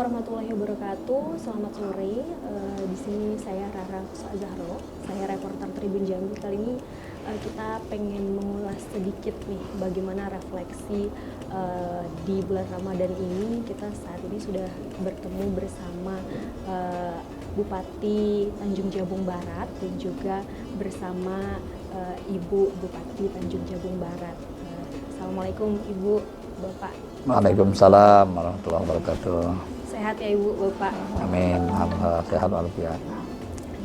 warahmatullahi wabarakatuh. Selamat sore. Di sini saya Rara Zahro. Saya reporter Tribun Jambi. Kali ini kita pengen mengulas sedikit nih bagaimana refleksi di bulan Ramadan ini. Kita saat ini sudah bertemu bersama Bupati Tanjung Jabung Barat dan juga bersama Ibu Bupati Tanjung Jabung Barat. Assalamualaikum Ibu, Bapak. Waalaikumsalam warahmatullahi wabarakatuh. Sehat ya Ibu, Bapak? Amin. Alhamdulillah sehat walafiat.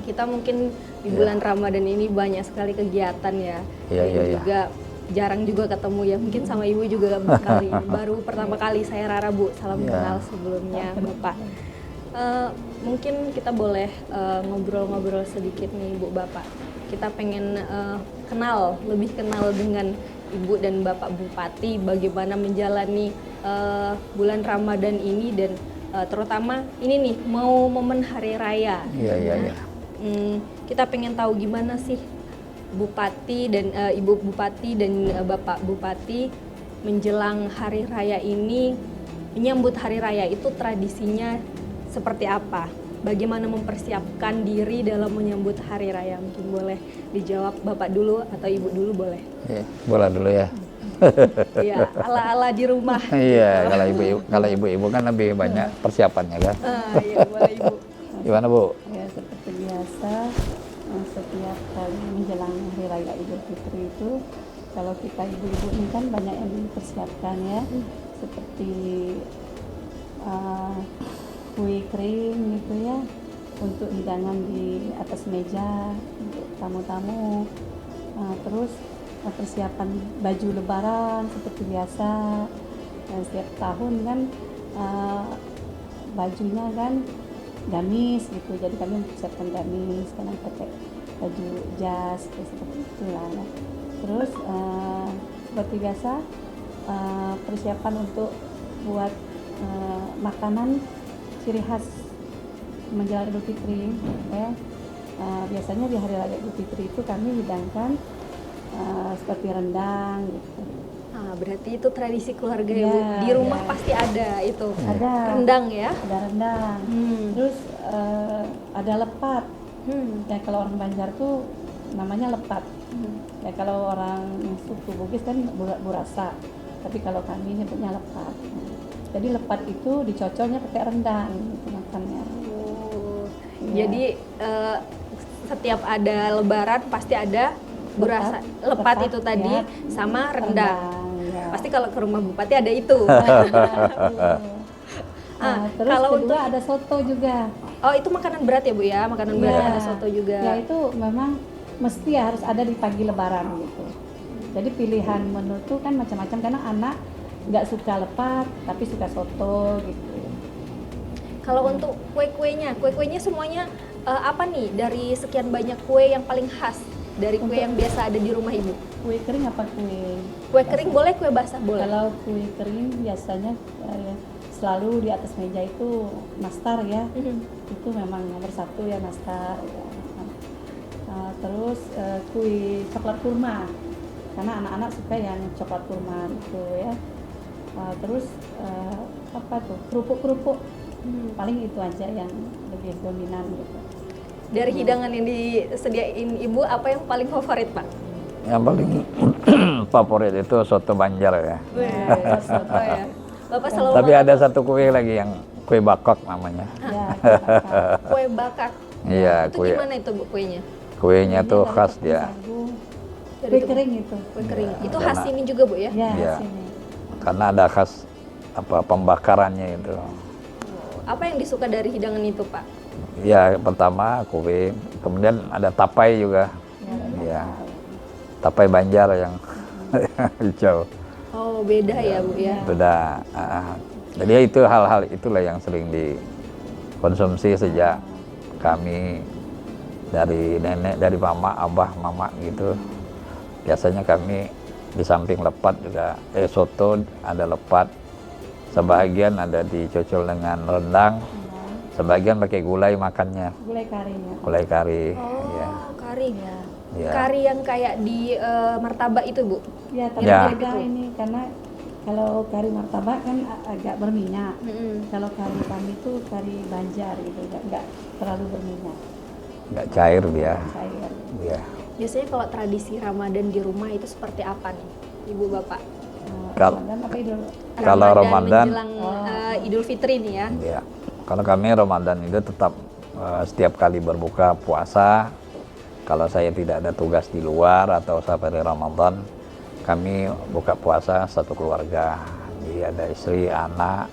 Kita mungkin di bulan Ramadan ini banyak sekali kegiatan ya. Dan juga jarang juga ketemu ya. Mungkin sama Ibu juga baru pertama kali saya Rara, Bu. Salam kenal sebelumnya Bapak. Mungkin kita boleh ngobrol-ngobrol sedikit nih Bu, Bapak. Kita pengen lebih kenal dengan Ibu dan Bapak Bupati bagaimana menjalani bulan Ramadan ini dan terutama ini nih mau momen hari raya. Iya. Kita pengen tahu gimana sih Bupati dan Ibu Bupati dan Bapak Bupati menjelang hari raya ini, menyambut hari raya itu tradisinya seperti apa? Bagaimana mempersiapkan diri dalam menyambut hari raya? Mungkin boleh dijawab Bapak dulu atau Ibu dulu boleh? Boleh dulu ya. Iya, ala-ala di rumah. Iya, kalau ibu-ibu kan lebih banyak persiapannya kan. Iya, boleh Ibu. Gimana Bu? Ya, seperti biasa, setiap kali menjelang Hari Raya Idul Fitri itu, kalau kita ibu-ibu ini kan banyak yang dipersiapkan ya, seperti kue kering gitu ya, untuk hidangan di atas meja untuk tamu-tamu. Terus persiapan baju lebaran seperti biasa. Setiap tahun kan bajunya kan gamis gitu, jadi kami mempersiapkan gamis karena pakai baju jas seperti itulah ya. Terus seperti biasa persiapan untuk buat makanan ciri khas menjelang Idul Fitri ya. Biasanya di hari raya Idul Fitri itu kami hidangkan seperti rendang gitu. Berarti itu tradisi keluarga ya, Bu. Di rumah pasti ada itu. Ada rendang ya. Ada rendang. Terus ada lepat. Ya kalau orang Banjar tuh namanya lepat. Ya kalau orang suku Bugis kan burasa. Tapi kalau kami nyebutnya lepat. Jadi lepat itu dicocolnya pakai rendang gitu makannya. Jadi setiap ada lebaran pasti ada lepat itu tadi ya, sama rendang. Ya. Pasti kalau ke rumah Bupati ada itu. Terus kalau kedua ada soto juga. Oh, itu makanan berat ya Bu ya? Makanan berat ada soto juga. Ya itu memang mesti harus ada di pagi lebaran gitu. Jadi pilihan menu tuh kan macam-macam karena anak nggak suka lepat tapi suka soto gitu. Kalau untuk kue-kuenya semuanya apa nih dari sekian banyak kue yang paling khas dari kue yang biasa ada di rumah Ibu? Kue kering apa kue? Kue kering boleh, kue basah boleh. Kalau kue kering biasanya selalu di atas meja itu nastar ya. Itu memang nomor satu ya nastar. Ya. Terus kue coklat kurma karena anak-anak suka yang coklat kurma itu ya. Terus apa tuh kerupuk paling itu aja yang lebih dominan gitu. Dari hidangan yang disediain Ibu apa yang paling favorit Pak? Yang paling favorit itu soto Banjar ya. Soto ya. Bapak selalu tapi ada satu kue lagi yang kue bakok namanya. Kue bakak. Iya, itu gimana itu Bu kuenya? Kuenya tuh khas dia. Kue kering itu. Kue kering. Itu khas ini juga Bu ya? Iya. Karena ada khas pembakarannya itu. Apa yang disuka dari hidangan itu Pak? Ya pertama kue, kemudian ada tapai juga. Ya. Tapai Banjar yang hijau. Oh beda ya Bu ya? Beda. Jadi itu hal-hal itulah yang sering dikonsumsi sejak kami dari nenek, dari mama, abah, mama gitu. Biasanya kami di samping lepat juga, soto ada lepat. Sebagian ada dicocol dengan rendang, sebagian pakai gulai makannya. Gulai kari ya. Gulai kari. Oh, ya. Kari. Ya. Kari yang kayak di martabak itu Bu? Ya, tapi Ya. beda ini karena Kalau kari martabak kan agak berminyak. Kalau kari kami itu kari Banjar gitu, nggak terlalu berminyak. Nggak cair dia. Cair. Iya. Biasanya kalau tradisi Ramadan di rumah itu seperti apa nih, Ibu Bapak? Ramadan apa Idul? Kalau Ramadan menjelang Idul Fitri nih ya. Iya. Kalau kami Ramadan itu tetap setiap kali berbuka puasa, kalau saya tidak ada tugas di luar atau sampai Ramadan, kami buka puasa satu keluarga. Jadi ada istri, anak,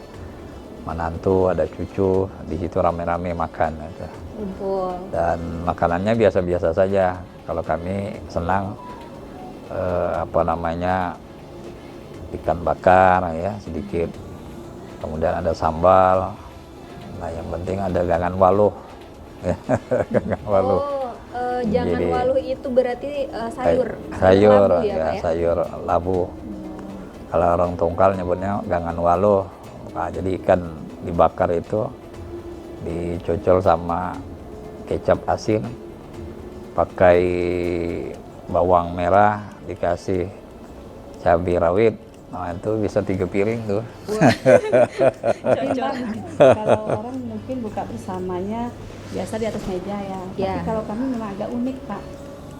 menantu, ada cucu, di situ rame-rame makan gitu. Kumpul. Dan makanannya biasa-biasa saja. Kalau kami senang ikan bakar ya sedikit. Kemudian ada sambal. Nah, yang penting ada gangan waluh. Gangan waluh. Jangan Jadi, waluh itu berarti sayur. Sayur labu ya, Pak, ya? sayur labu. Kalau orang Tungkal nyebutnya gangan waluh. Nah, jadi ikan dibakar itu dicocol sama kecap asin, pakai bawang merah, dikasih cabai rawit. Nah, itu bisa 3 piring tuh. Cocok. Kalau orang mungkin buka bersamanya biasa di atas meja ya. Ya. Tapi kalau kami memang agak unik Pak.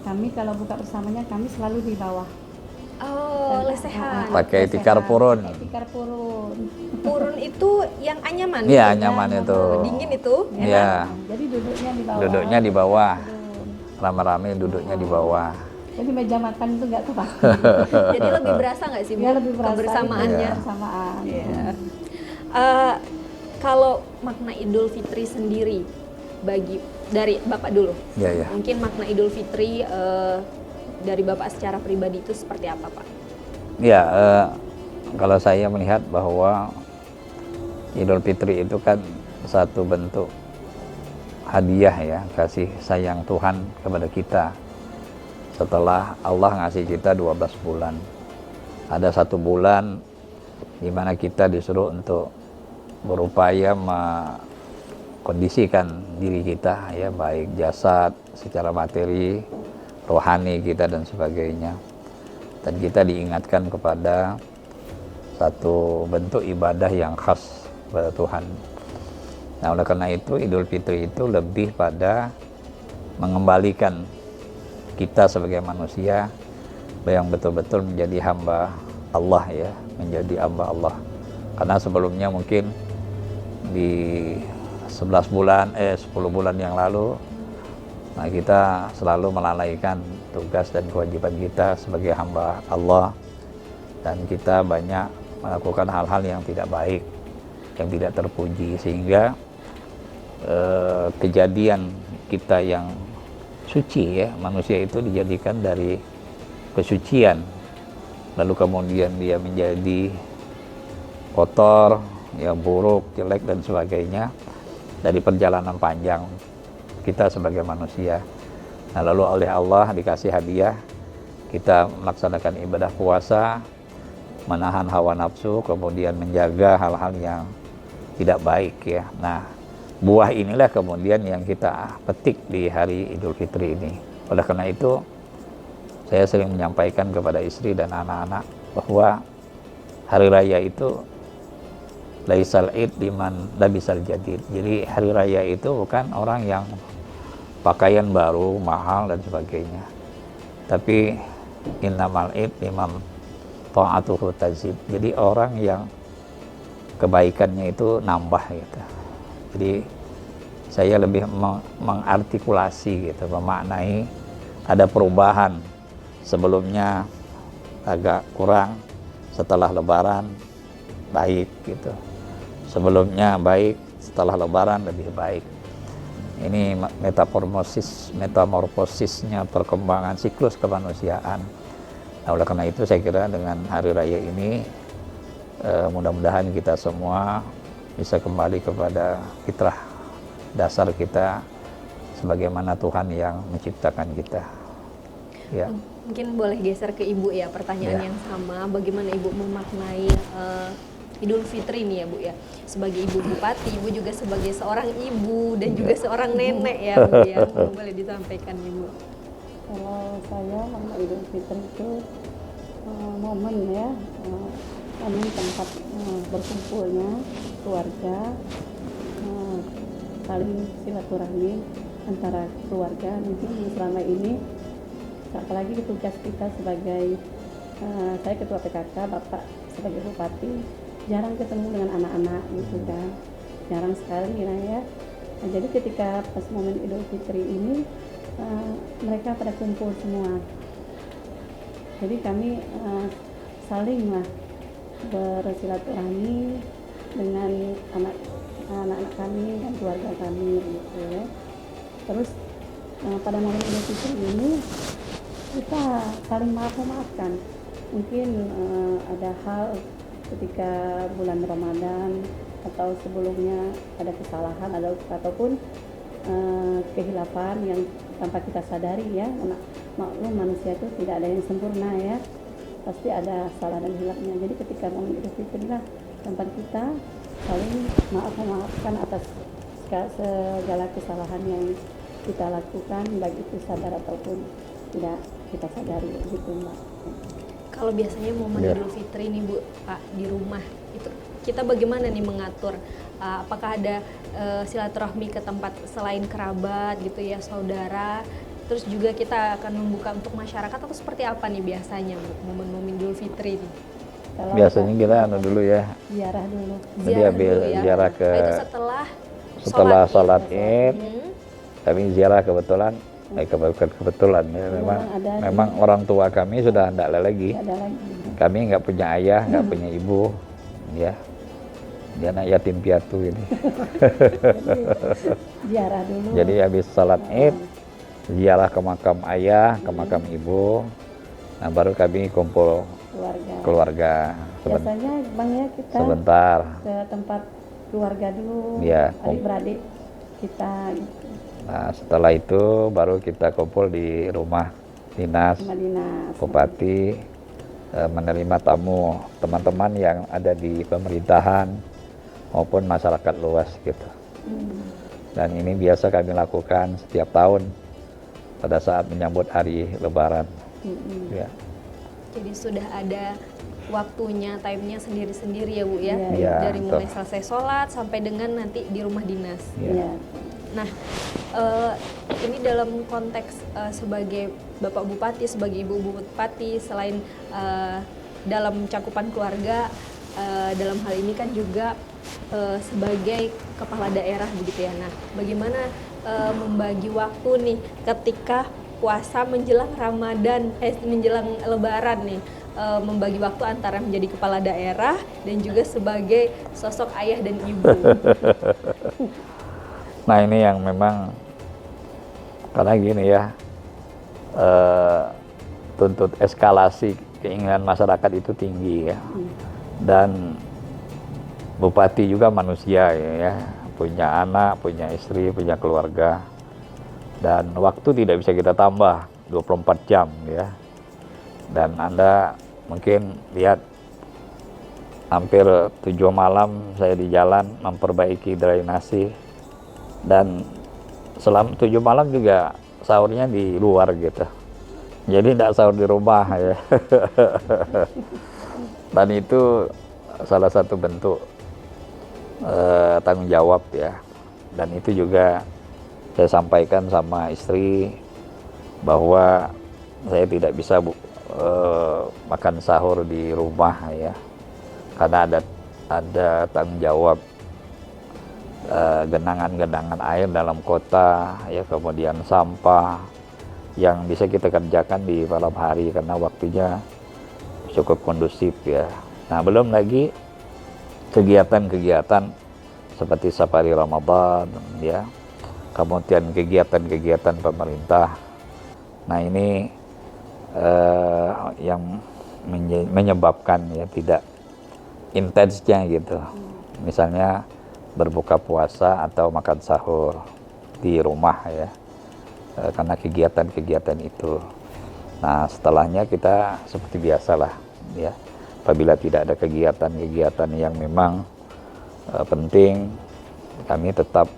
Kami kalau buka bersamanya kami selalu di bawah. Oh, lesehan. Pakai Lesehan, tikar purun. pakai tikar purun. Purun itu yang anyaman. Iya, nyaman itu. Dingin itu. Iya. Jadi duduknya di bawah. Duduknya di bawah. Turun. Rame-rame duduknya di bawah. Jadi meja makan itu nggak kepake. Jadi lebih berasa nggak sih Bu? Ya lebih berasa kebersamaannya. Iya. Bersamaan. Iya. Kalau makna Idul Fitri sendiri dari Bapak dulu. Iya, iya. Mungkin makna Idul Fitri dari Bapak secara pribadi itu seperti apa, Pak? Ya, kalau saya melihat bahwa Idul Fitri itu kan satu bentuk hadiah ya, kasih sayang Tuhan kepada kita. Setelah Allah ngasih kita 12 bulan. Ada 1 bulan di mana kita disuruh untuk berupaya mengkondisikan diri kita ya, baik jasad, secara materi, rohani kita dan sebagainya. Dan kita diingatkan kepada satu bentuk ibadah yang khas kepada Tuhan. Nah, oleh karena itu Idul Fitri itu lebih pada mengembalikan kita sebagai manusia yang betul-betul menjadi hamba Allah ya, menjadi hamba Allah. Karena sebelumnya mungkin di 10 bulan yang lalu, nah kita selalu melalaikan tugas dan kewajiban kita sebagai hamba Allah, dan kita banyak melakukan hal-hal yang tidak baik, yang tidak terpuji, sehingga kejadian kita yang suci ya, manusia itu dijadikan dari kesucian, lalu kemudian dia menjadi kotor ya, buruk, jelek dan sebagainya dari perjalanan panjang kita sebagai manusia. Nah, lalu oleh Allah dikasih hadiah, kita melaksanakan ibadah puasa, menahan hawa nafsu, kemudian menjaga hal-hal yang tidak baik ya. Nah, buah inilah kemudian yang kita petik di hari Idul Fitri ini. Oleh karena itu, saya sering menyampaikan kepada istri dan anak-anak bahwa hari raya itu laisal id liman labisal jadid. Jadi hari raya itu bukan orang yang pakaian baru, mahal dan sebagainya. Tapi innamal id liman ta'atuhu tazid. Jadi orang yang kebaikannya itu nambah gitu. Jadi saya lebih mengartikulasi gitu, memaknai ada perubahan. Sebelumnya agak kurang, setelah Lebaran baik gitu. Sebelumnya baik, setelah Lebaran lebih baik. Ini metamorfosisnya perkembangan siklus kemanusiaan. Nah, oleh karena itu saya kira dengan hari raya ini mudah-mudahan kita semua bisa kembali kepada fitrah dasar kita sebagaimana Tuhan yang menciptakan kita. Ya. Mungkin boleh geser ke Ibu ya, pertanyaan Ya. yang sama. Bagaimana Ibu memaknai Idul Fitri ini ya Bu ya? Sebagai Ibu Bupati, Ibu juga sebagai seorang ibu dan juga seorang nenek ya Bu ya. Boleh disampaikan Ibu. Kalau saya makna Idul Fitri itu momen ya, kami tempat berkumpulnya keluarga, saling silaturahmi antara keluarga. Mungkin selama ini, apalagi tugas kita sebagai saya ketua PKK, Bapak sebagai bupati, jarang ketemu dengan anak-anak gitu kan, jarang sekali lah ya. Nah, jadi ketika pas momen Idul Fitri ini mereka pada kumpul semua. Jadi kami saling lah bersilaturahmi dengan anak-anak kami dan keluarga kami gitu ya. Terus pada momen Idul Fitri ini kita saling maafkan. Mungkin ada hal ketika bulan Ramadan atau sebelumnya ada kesalahan ataupun kehilafan yang tanpa kita sadari ya. Maklum manusia itu tidak ada yang sempurna ya, pasti ada salah dan hilafnya. Jadi ketika momen Idul Fitri lah tempat kita saling memaafkan atas segala kesalahan yang kita lakukan, baik itu sadar ataupun tidak kita sadari gitu Mbak. Kalau biasanya momen Idul Fitri nih Bu, Pak, di rumah itu kita bagaimana nih mengatur? Apakah ada silaturahmi ke tempat selain kerabat gitu ya, saudara? Terus juga kita akan membuka untuk masyarakat atau seperti apa nih biasanya Bu, momen-momen Idul Fitri ini? Kalau Biasanya kita dulu ya. ziarah dulu. Jadi habis ziarah ke Itu setelah sholat Id. Id, kami ziarah kebetulan ya, memang orang tua kami sudah tidak ada lagi. Kami nggak punya ayah, nggak punya ibu, ya. Dia anak yatim piatu ini. Ziarah dulu. Jadi habis sholat Id, ziarah ke makam ayah, ke makam ibu. Nah, baru kami kumpul keluarga. Biasanya Bang ya kita sebentar ke tempat keluarga dulu, ya, adik-beradik kita. Nah, setelah itu baru kita kumpul di rumah dinas bupati, menerima tamu teman-teman yang ada di pemerintahan maupun masyarakat luas gitu. Dan ini biasa kami lakukan setiap tahun pada saat menyambut hari Lebaran. Ya. Jadi sudah ada waktunya, time-nya sendiri-sendiri ya Bu ya, dari mulai selesai sholat sampai dengan nanti di rumah dinas. Nah, ini dalam konteks sebagai Bapak Bupati, sebagai Ibu Bupati, selain dalam cakupan keluarga, dalam hal ini kan juga sebagai kepala daerah begitu ya. Nah, bagaimana membagi waktu nih ketika puasa menjelang Ramadan, menjelang Lebaran nih, membagi waktu antara menjadi kepala daerah dan juga sebagai sosok ayah dan ibu. Nah, ini yang memang karena gini ya, tuntut eskalasi keinginan masyarakat itu tinggi ya, dan bupati juga manusia ya, punya anak, punya istri, punya keluarga, dan waktu tidak bisa kita tambah 24 jam ya. Dan Anda mungkin lihat hampir 7 malam saya di jalan memperbaiki drainasi, dan selama 7 malam juga sahurnya di luar gitu, jadi tidak sahur di rumah ya. Dan itu salah satu bentuk tanggung jawab ya. Dan itu juga saya sampaikan sama istri bahwa saya tidak bisa makan sahur di rumah ya, karena ada tanggung jawab genangan-genangan air dalam kota ya, kemudian sampah yang bisa kita kerjakan di malam hari karena waktunya cukup kondusif ya. Nah, belum lagi kegiatan-kegiatan seperti safari Ramadan ya, kemudian kegiatan-kegiatan pemerintah. Nah, ini yang menyebabkan ya tidak intensnya gitu. Misalnya berbuka puasa atau makan sahur di rumah ya, karena kegiatan-kegiatan itu. Nah, setelahnya kita seperti biasalah ya, apabila tidak ada kegiatan-kegiatan yang memang penting, kami tetap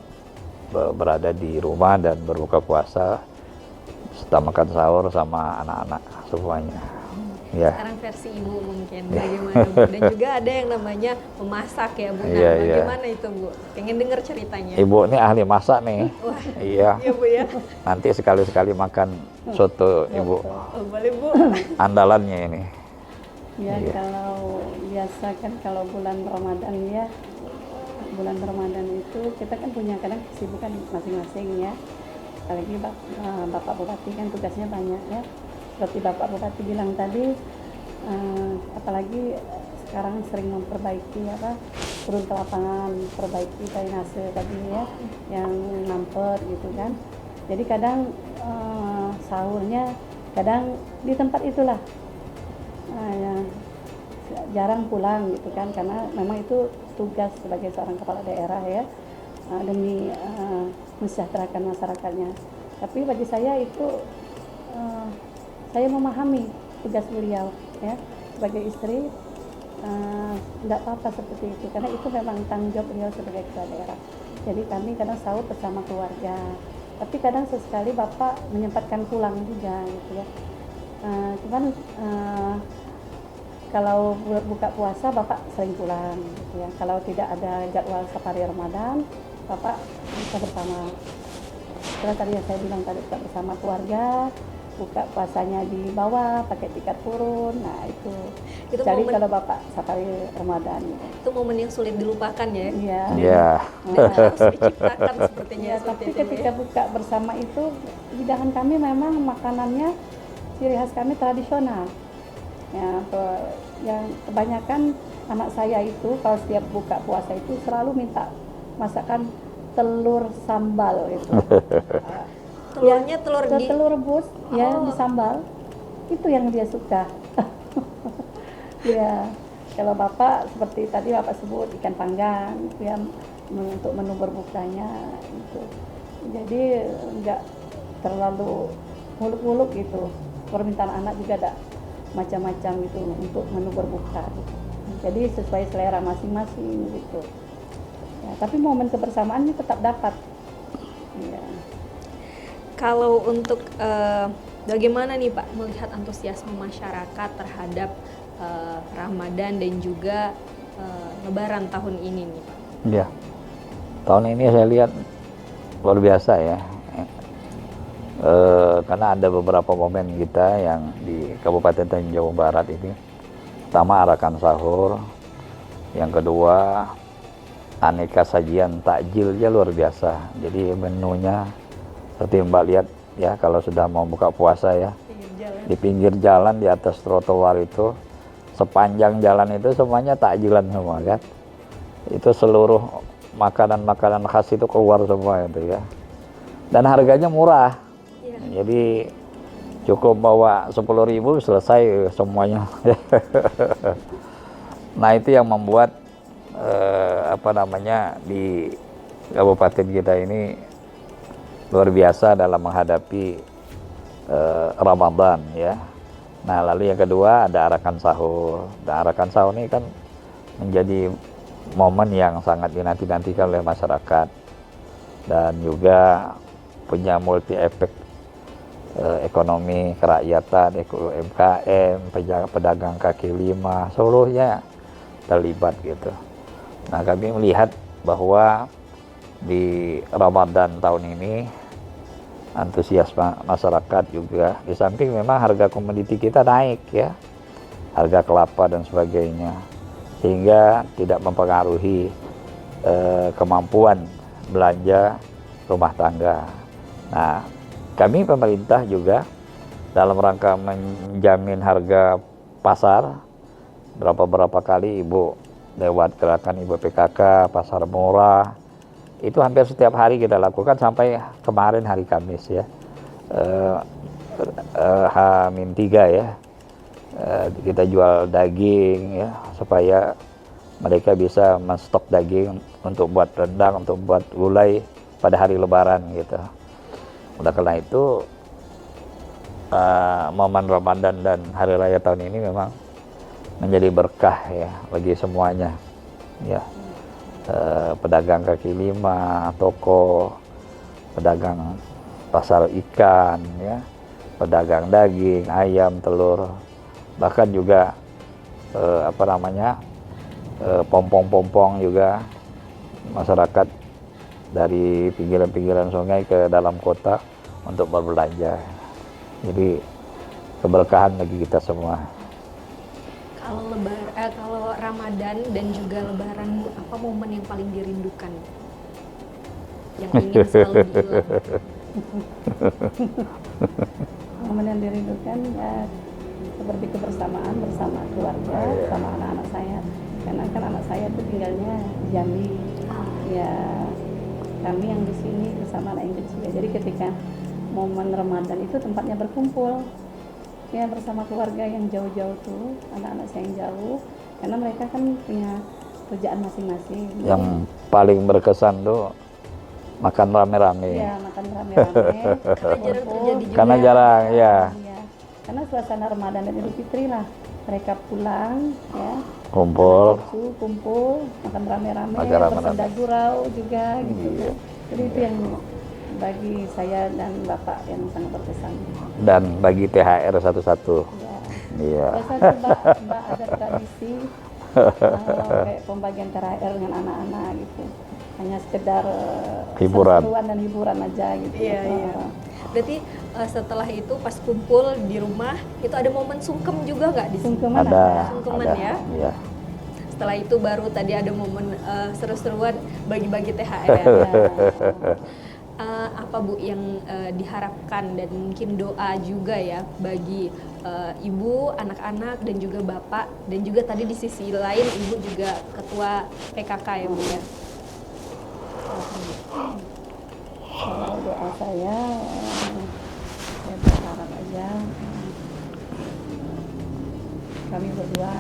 berada di rumah dan berbuka puasa serta makan sahur sama anak-anak semuanya Ya. Sekarang versi Ibu mungkin bagaimana Bu? Dan juga ada yang namanya memasak ya Bu. Nah, Iya, iya. bagaimana itu Bu? Pengen denger ceritanya. Ibu ini ahli masak nih. Wah, Iya. iya Bu ya. Nanti sekali-sekali makan soto Ibu. Oh, boleh Bu. Andalannya ini. Ya Iya. kalau biasa kan kalau bulan Ramadan ya, bulan Ramadan itu kita kan punya kadang kesibukan masing-masing ya. Apalagi Bapak Bupati kan tugasnya banyak ya. Seperti Bapak Bupati bilang tadi, apalagi sekarang sering memperbaiki turun ke lapangan, perbaiki drainase tadi ya, yang mampet gitu kan. Jadi kadang sahurnya kadang di tempat itulah. Ya, jarang pulang gitu kan, karena memang itu tugas sebagai seorang kepala daerah ya, demi mensejahterakan masyarakatnya. Tapi bagi saya itu saya memahami tugas beliau ya sebagai istri, tidak apa-apa seperti itu karena itu memang tanggung jawab beliau sebagai kepala daerah. Jadi kami kadang sahur bersama keluarga, tapi kadang sesekali Bapak menyempatkan pulang juga gitu ya. Cuman kalau buka puasa Bapak sering pulang gitu ya. Kalau tidak ada jadwal safari Ramadan, Bapak bisa bersama. Karena tadi yang saya bilang tadi buka bersama keluarga, buka puasanya di bawah pakai tiket turun. Nah itu jadi kalau Bapak safari Ramadan gitu. Itu momen yang sulit dilupakan ya. Iya. Iya. Dan harus diciptakan sepertinya. Ya, tapi ketika buka bersama itu hidangan kami memang makanannya ciri khas kami tradisional. Ya, yang kebanyakan anak saya itu kalau setiap buka puasa itu selalu minta masakan telur sambal itu. Telurnya telur telur rebus ya di sambal. Itu yang dia suka. Ya, kalau Bapak seperti tadi Bapak sebut ikan panggang itu ya untuk menu berbukanya itu. Jadi enggak terlalu muluk-muluk gitu. Permintaan anak juga ada macam-macam gitu untuk menu berbuka gitu. Jadi sesuai selera masing-masing gitu ya, tapi momen kebersamaannya tetap dapat ya. Kalau untuk bagaimana nih Pak melihat antusiasme masyarakat terhadap Ramadan dan juga Lebaran tahun ini nih Pak? Iya. Tahun ini saya lihat luar biasa ya. Karena ada beberapa momen kita yang di Kabupaten Tanjung Barat ini. Pertama arakan sahur, yang kedua aneka sajian takjilnya luar biasa. Jadi menunya seperti Mbak lihat ya, kalau sudah mau buka puasa ya, di pinggir jalan di atas trotoar itu sepanjang jalan itu semuanya takjilan semua kan. Itu seluruh makanan-makanan khas itu keluar semua itu ya. Dan harganya murah. Jadi cukup bawa 10.000 selesai semuanya. Nah itu yang membuat di kabupaten kita ini luar biasa dalam menghadapi Ramadan ya. Nah lalu yang kedua ada arakan sahur. Dan arakan sahur ini kan menjadi momen yang sangat dinanti-nantikan oleh masyarakat dan juga punya multi efek ekonomi kerakyatan, UMKM, pedagang kaki lima, seluruhnya terlibat gitu. Nah kami melihat bahwa di Ramadan tahun ini antusiasme masyarakat juga, di samping memang harga komoditi kita naik ya, harga kelapa dan sebagainya, sehingga tidak mempengaruhi kemampuan belanja rumah tangga. Nah kami pemerintah juga dalam rangka menjamin harga pasar, berapa kali Ibu lewat gerakan Ibu PKK, pasar murah, itu hampir setiap hari kita lakukan sampai kemarin hari Kamis ya, H-3 ya, kita jual daging ya, supaya mereka bisa menstok daging untuk buat rendang, untuk buat gulai pada hari Lebaran gitu. Oleh karena itu momen Ramadan dan Hari Raya tahun ini memang menjadi berkah ya bagi semuanya ya. Pedagang kaki lima, toko, pedagang pasar ikan ya, pedagang daging, ayam, telur, bahkan juga pompong-pompong juga masyarakat dari pinggiran-pinggiran sungai ke dalam kota untuk berbelanja. Jadi keberkahan bagi kita semua. Kalau Ramadan dan juga Lebaran, apa momen yang paling dirindukan? Yang ingin selalu diulang? Momen yang dirindukan ya seperti kebersamaan bersama keluarga, sama anak-anak saya. Karena kan anak saya tuh tinggalnya di Jambi. Ya kami yang di sini bersama anak yang kecil. Jadi ketika momen Ramadan itu tempatnya berkumpul. Ya bersama keluarga yang jauh-jauh tuh, anak-anak saya yang jauh. Karena mereka kan punya kerjaan masing-masing. Yang paling berkesan tuh makan rame-rame. Iya, makan rame-rame. Karena jarang ya. Iya. Karena suasana Ramadan dan Idul Fitri lah. Mereka pulang, ya. Kumpul, makan rame-rame, Makan rame-rame. bersenda gurau juga gitu. Iya. Jadi itu yang bagi saya dan Bapak yang sangat berkesan. dan bagi THR satu-satu. Ya. Iya. Biasanya Mbak ada tradisi kayak pembagian THR dengan anak-anak gitu. Hanya sekedar Hiburan. seru-seruan dan hiburan aja gitu. Iya, iya. Berarti setelah itu pas kumpul di rumah, itu ada momen sungkem juga nggak di sini? Sungkeman Sungkeman ada. ya. Iya. Setelah itu baru tadi ada momen seru-seruan bagi-bagi THR. Apa Bu yang diharapkan dan mungkin doa juga ya bagi ibu, anak-anak dan juga bapak, dan juga tadi di sisi lain ibu juga ketua PKK ya Bu ya. Kalau doa saya berharap aja kami berdua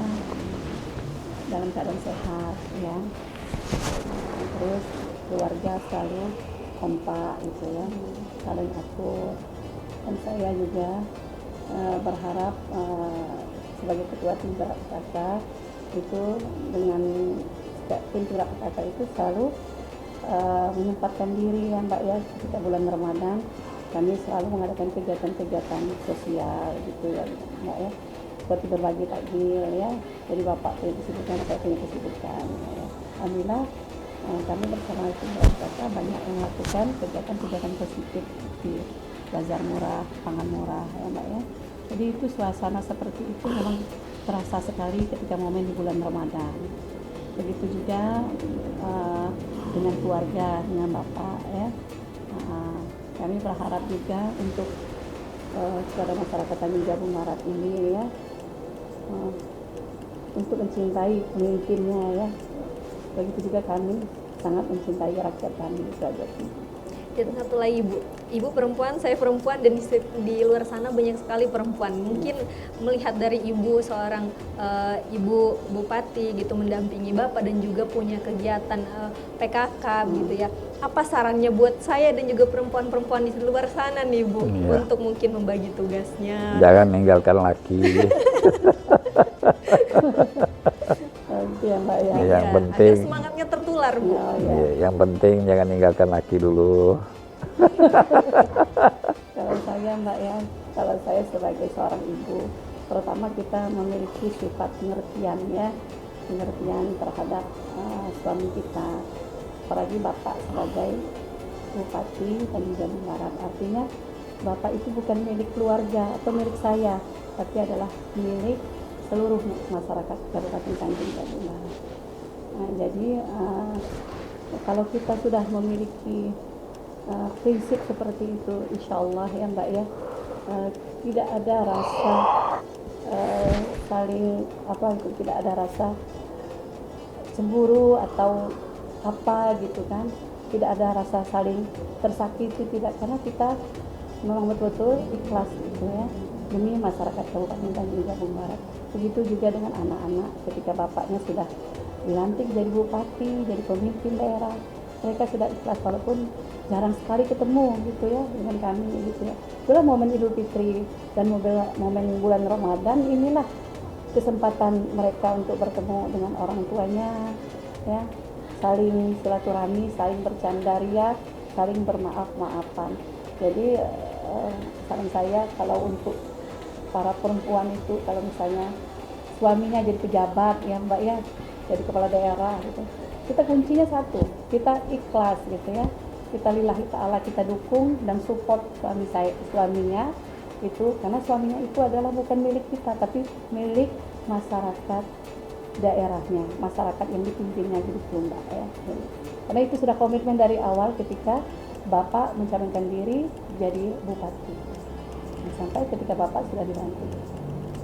dalam keadaan sehat ya. Terus keluarga selalu kompak gitu ya, saling akur. Dan saya juga berharap sebagai ketua tim gerak PKK itu dengan tim gerak PKK itu selalu menyempatkan diri ya Mbak ya, ketika bulan Ramadan kami selalu mengadakan kegiatan-kegiatan sosial gitu ya Mbak ya, seperti berbagi takjil ya. Jadi Bapak punya kesibukan, saya punya kesibukan ya. Alhamdulillah kami bersama tim PKK banyak melakukan kegiatan-kegiatan positif di bazar murah, pangan murah ya Mbak ya. Jadi itu suasana seperti itu memang terasa sekali ketika momen di bulan Ramadan. Begitu juga dengan keluarga, dengan Bapak ya. Kami berharap juga untuk kepada masyarakat Tanjung Jabung Barat ini ya, untuk mencintai pemimpinnya ya. Begitu juga kami sangat mencintai rakyat kami di Sragen. Dan satu lagi ibu perempuan, saya perempuan, dan di luar sana banyak sekali perempuan. Mungkin melihat dari ibu seorang ibu bupati gitu mendampingi bapak dan juga punya kegiatan PKK gitu ya. Apa sarannya buat saya dan juga perempuan-perempuan di luar sana nih Bu, untuk mungkin membagi tugasnya? Jangan meninggalkan laki. Itu ya Mbak ya. Yang penting agar semangatnya tertular Bu. Iya, yang penting jangan ninggalkan laki dulu. Kalau saya Mbak ya, kalau saya sebagai seorang ibu, pertama kita memiliki sifat pengertian ya, pengertian terhadap suami kita. Apalagi Bapak sebagai Bupati Tanjung Jabung Barat, artinya Bapak itu bukan milik keluarga atau milik saya, tapi adalah milik seluruh masyarakat Kabupaten Tanjung Jabung Barat. Nah, jadi kalau kita sudah memiliki prinsip seperti itu, insya Allah ya Mbak ya, tidak ada rasa tidak ada rasa cemburu atau apa gitu kan, tidak ada rasa saling tersakiti, tidak, karena kita memang betul-betul ikhlas gitu ya demi masyarakat Kabupaten Tanjung Jabung Barat. Begitu juga dengan anak-anak, ketika bapaknya sudah dilantik jadi bupati, jadi pemimpin daerah, mereka sudah ikhlas walaupun jarang sekali ketemu gitu ya dengan kami gitu ya. Itulah momen Idul Fitri dan momen bulan Ramadan, inilah kesempatan mereka untuk bertemu dengan orang tuanya ya, saling silaturahmi, saling bercanda ria, saling bermaaf-maafan. Jadi saran saya kalau untuk para perempuan itu kalau misalnya suaminya jadi pejabat ya Mbak ya, jadi kepala daerah gitu, kita kuncinya satu, kita ikhlas gitu ya, kita lillahi ta'ala, kita dukung dan support suaminya itu, karena suaminya itu adalah bukan milik kita tapi milik masyarakat daerahnya, masyarakat yang dipimpinnya gitu Mbak ya. Karena itu sudah komitmen dari awal ketika Bapak mencalonkan diri jadi bupati, sampai ketika Bapak sudah dilantik.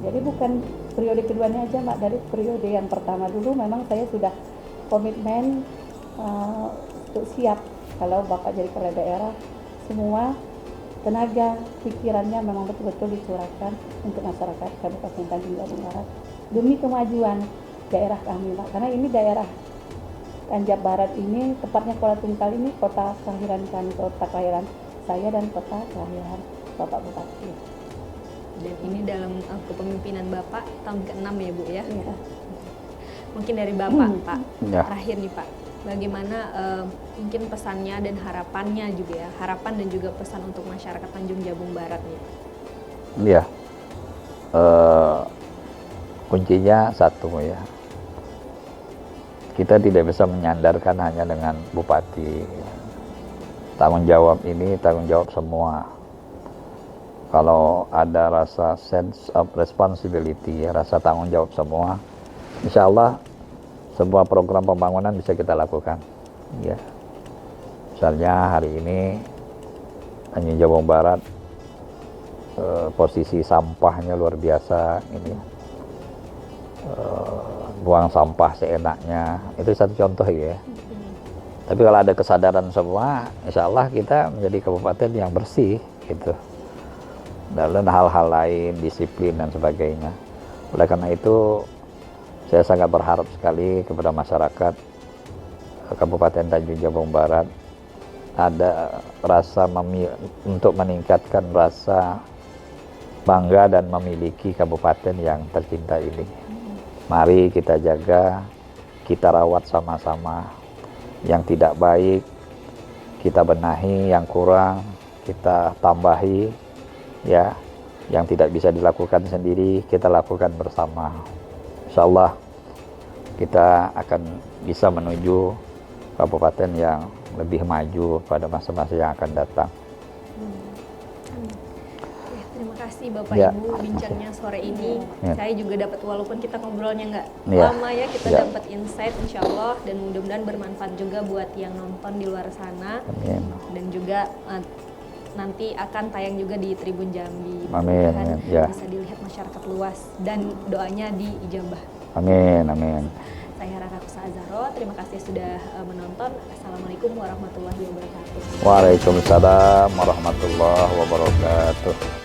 Jadi bukan periode keduanya aja Mbak, dari periode yang pertama dulu memang saya sudah komitmen untuk siap kalau Bapak jadi kepala daerah, semua tenaga pikirannya memang betul-betul dicurahkan untuk masyarakat Kabupaten Tanjung Jabung Barat demi kemajuan daerah kami Mbak. Karena ini daerah Tanjab Barat ini, tepatnya Kuala Tungkal ini kota kelahiran kami, kota kelahiran saya dan kota kelahiran Bapak Bupati. Dan ini dalam kepemimpinan Bapak tahun ke-6 ya Bu ya? Iya. Mungkin dari Bapak Pak, Ya. terakhir nih Pak, bagaimana mungkin pesannya dan harapannya juga ya, harapan dan juga pesan untuk masyarakat Tanjung Jabung Barat nih Pak? Iya. Kuncinya satu ya. Kita tidak bisa menyandarkan hanya dengan bupati. Tanggung jawab ini tanggung jawab semua. Kalau ada rasa sense of responsibility, rasa tanggung jawab semua, insya Allah semua program pembangunan bisa kita lakukan. Ya. Misalnya hari ini Tanjung Jabung Barat posisi sampahnya luar biasa ini. Buang sampah seenaknya, itu satu contoh ya. Tapi kalau ada kesadaran semua, insya Allah kita menjadi kabupaten yang bersih gitu. Dan hal-hal lain, disiplin dan sebagainya. Oleh karena itu, saya sangat berharap sekali kepada masyarakat Kabupaten Tanjung Jabung Barat ada rasa untuk meningkatkan rasa bangga dan memiliki kabupaten yang tercinta ini. Mari kita jaga, kita rawat sama-sama. Yang tidak baik, kita benahi, yang kurang, kita tambahi. Ya, yang tidak bisa dilakukan sendiri, kita lakukan bersama. Insya Allah, kita akan bisa menuju kabupaten yang lebih maju pada masa-masa yang akan datang. Terima kasih Bapak Ya. Ibu bincangnya sore ini. Ya. Saya juga dapat, walaupun kita ngobrolnya nggak Ya. lama ya, kita Ya. dapat insight insya Allah, dan mudah-mudahan bermanfaat juga buat yang nonton di luar sana. Amin. Dan juga nanti akan tayang juga di Tribun Jambi. Amin, Mudah-mudahan ya. bisa dilihat masyarakat luas dan doanya diijabah. Amin, amin. Saya Rara Kusa Azharo, terima kasih sudah menonton. Assalamualaikum warahmatullahi wabarakatuh. Waalaikumsalam warahmatullahi wabarakatuh.